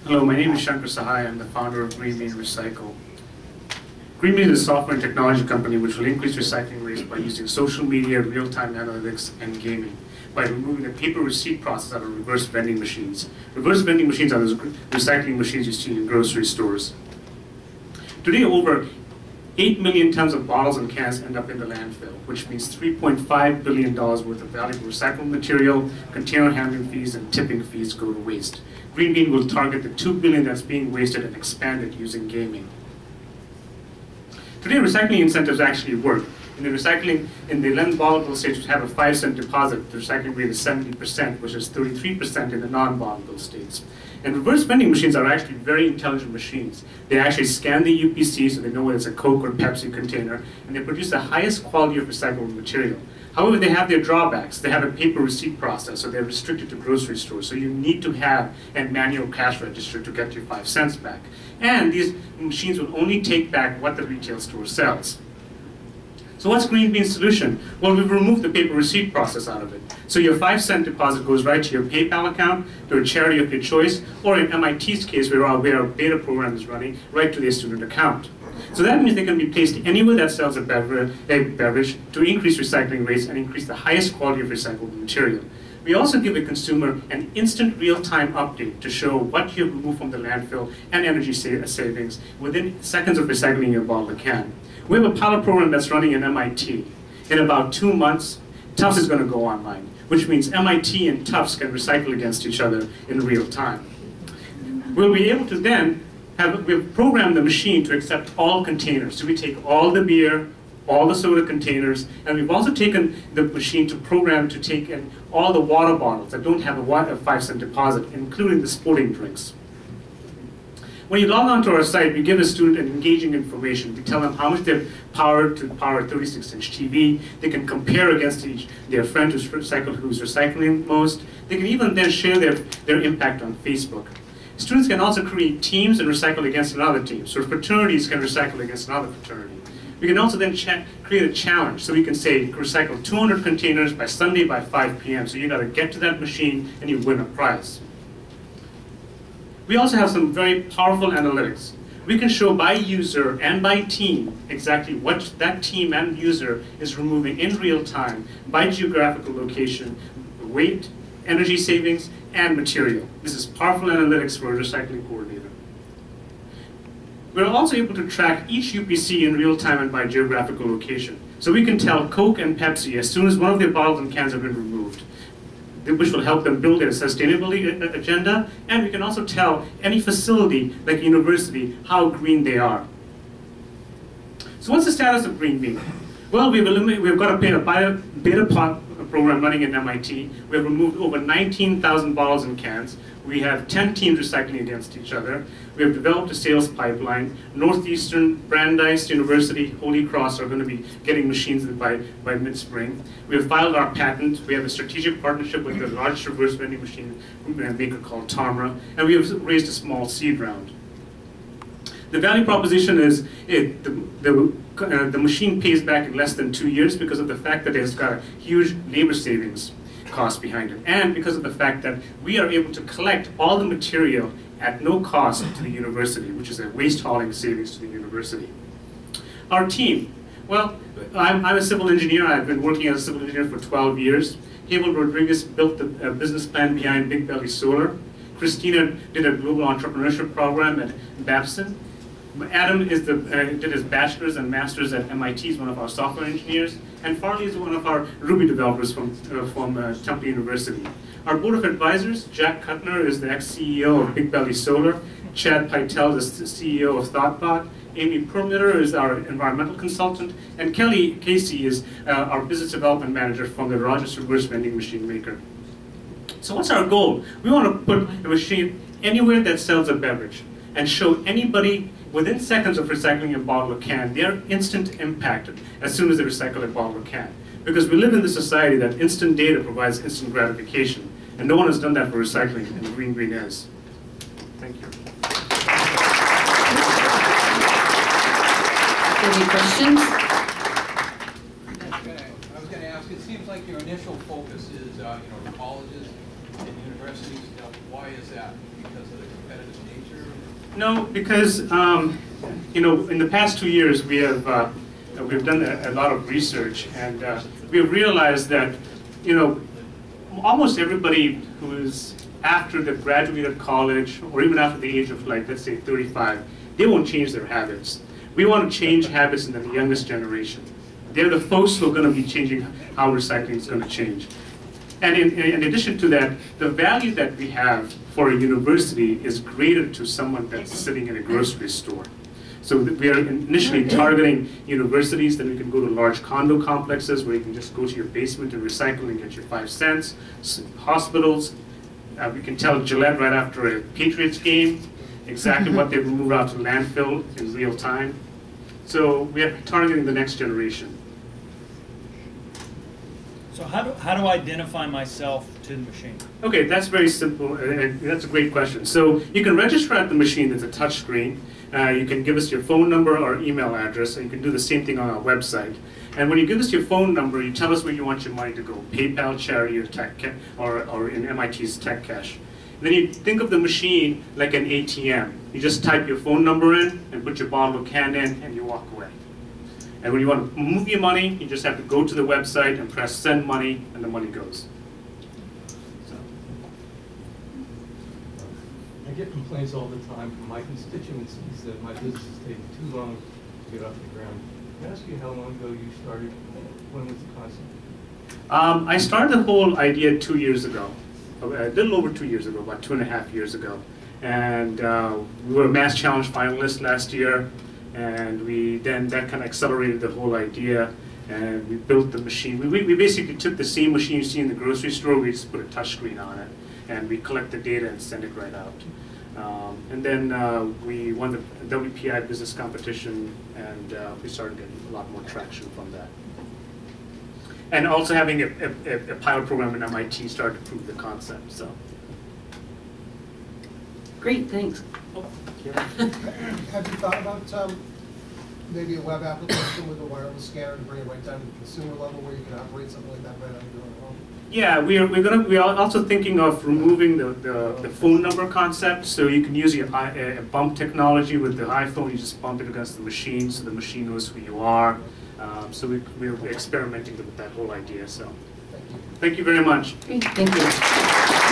Hello, my name is Shankar Sahai. I'm the founder of Greenbean Recycle. Greenbean is a software and technology company which will increase recycling rates by using social media, real-time analytics, and gaming, by removing the paper receipt process out of reverse vending machines. Reverse vending machines are those recycling machines you see in grocery stores. Today, over 8 million tons of bottles and cans end up in the landfill, which means $3.5 billion worth of valuable recycled material, container handling fees, and tipping fees go to waste. Greenbean will target the $2 billion that's being wasted and expand it using gaming. Today, recycling incentives actually work. In the non-volatile states, which have a 5-cent deposit, the recycling rate is 70%, which is 33% in the non-volatile states. And reverse vending machines are actually very intelligent machines. They actually scan the UPC so they know whether it's a Coke or Pepsi container, and they produce the highest quality of recyclable material. However, they have their drawbacks. They have a paper receipt process, so they're restricted to grocery stores. So you need to have a manual cash register to get your 5 cents back. And these machines will only take back what the retail store sells. So what's Greenbean's solution? Well, we've removed the paper receipt process out of it. So your 5-cent deposit goes right to your PayPal account, to a charity of your choice, or in MIT's case, where our beta program is running, right to their student account. So that means they can be placed anywhere that sells a beverage to increase recycling rates and increase the highest quality of recyclable material. We also give a consumer an instant real-time update to show what you have removed from the landfill and energy savings within seconds of recycling your bottle or can. We have a pilot program that's running in MIT. In about 2 months, Tufts is going to go online, which means MIT and Tufts can recycle against each other in real time. We'll be able to then we've programmed the machine to accept all containers. So we take all the beer, all the soda containers, and we've also taken the machine to program to take in all the water bottles that don't have a 5-cent deposit, including the sporting drinks. When you log onto our site, we give a student an engaging information. We tell them how much they've powered to power a 36-inch TV. They can compare against their friend who's recycling most. They can even then share their impact on Facebook. Students can also create teams and recycle against another team. So fraternities can recycle against another fraternity. We can also then create a challenge. So we can say, recycle 200 containers by Sunday by 5 p.m. So you got to get to that machine and you win a prize. We also have some very powerful analytics. We can show by user and by team exactly what that team and user is removing in real time by geographical location, weight, energy savings, and material. This is powerful analytics for a recycling coordinator. We're also able to track each UPC in real time and by geographical location. So we can tell Coke and Pepsi as soon as one of their bottles and cans have been removed, which will help them build their sustainability agenda, and we can also tell any facility, like university, how green they are. So what's the status of Greenbean? Well, we've got a beta program running at MIT. We have removed over 19,000 bottles and cans. We have 10 teams recycling against each other. We have developed a sales pipeline. Northeastern, Brandeis University, Holy Cross are going to be getting machines by mid-spring. We have filed our patent. We have a strategic partnership with the largest reverse vending machine maker called Tamra. And we have raised a small seed round. The value proposition is the machine pays back in less than 2 years because of the fact that it's got a huge labor savings cost behind it, and because of the fact that we are able to collect all the material at no cost to the university, which is a waste hauling savings to the university. Our team, well, I'm a civil engineer. I've been working as a civil engineer for 12 years. Havel Rodriguez built the business plan behind Big Belly Solar. Christina did a global entrepreneurship program at Babson. Adam did his bachelor's and master's at MIT, he's one of our software engineers, and Farley is one of our Ruby developers from Temple University. Our board of advisors, Jack Kuttner is the ex-CEO of Big Belly Solar, Chad Pytel is the CEO of ThoughtBot, Amy Perlmutter is our environmental consultant, and Kelly Casey is our business development manager from the Rogers Reverse Vending Machine maker. So what's our goal? We want to put a machine anywhere that sells a beverage and show anybody within seconds of recycling a bottle or can, they're instant impacted as soon as they recycle a bottle or can. Because we live in this society that instant data provides instant gratification, and no one has done that for recycling, and Greenbean is. Thank you. Any questions? Okay. I was going to ask, it seems like your initial focus is colleges, in universities. Why is that? Because of the competitive nature? No, because you know, in the past 2 years we've done a lot of research, and we have realized that, you know, almost everybody who is after they've graduated college, or even after the age of, like, let's say 35, they won't change their habits. We want to change habits in the youngest generation. They're the folks who are going to be changing how recycling is going to change. And in addition to that, the value that we have for a university is greater to someone that's sitting in a grocery store. So we are initially targeting universities, then we can go to large condo complexes where you can just go to your basement and recycle and get your 5 cents. Hospitals, we can tell Gillette right after a Patriots game exactly what they've moved out to landfill in real time. So we are targeting the next generation. So how do I identify myself to the machine? Okay, that's very simple, and that's a great question. So you can register at the machine. It's a touch screen. You can give us your phone number or email address, and you can do the same thing on our website. And when you give us your phone number, you tell us where you want your money to go: PayPal, charity, or or in MIT's Tech Cash. Then you think of the machine like an ATM. You just type your phone number in and put your bottle or can in, and you walk away. And when you want to move your money, you just have to go to the website and press send money, and the money goes. So. I get complaints all the time from my constituencies that my business is taking too long to get off the ground. Can I ask you how long ago you started? When was the concept? I started the whole idea 2 years ago. A little over 2 years ago, about 2.5 years ago. And we were a Mass Challenge finalist last year, and that kind of accelerated the whole idea, and we built the machine. We basically took the same machine you see in the grocery store, we just put a touch screen on it, and we collect the data and send it right out. And then we won the WPI business competition, and we started getting a lot more traction from that. And also having a pilot program at MIT started to prove the concept. So. Great, thanks. Oh, Have you thought about maybe a web application with a wireless scanner to bring it right down to the consumer level, where you can operate something like that right on your own home? Yeah, we are also thinking of removing the phone number concept. So you can use a bump technology with the iPhone. You just bump it against the machine, so the machine knows who you are. So we're experimenting with that whole idea. So, thank you very much. Great, thank you.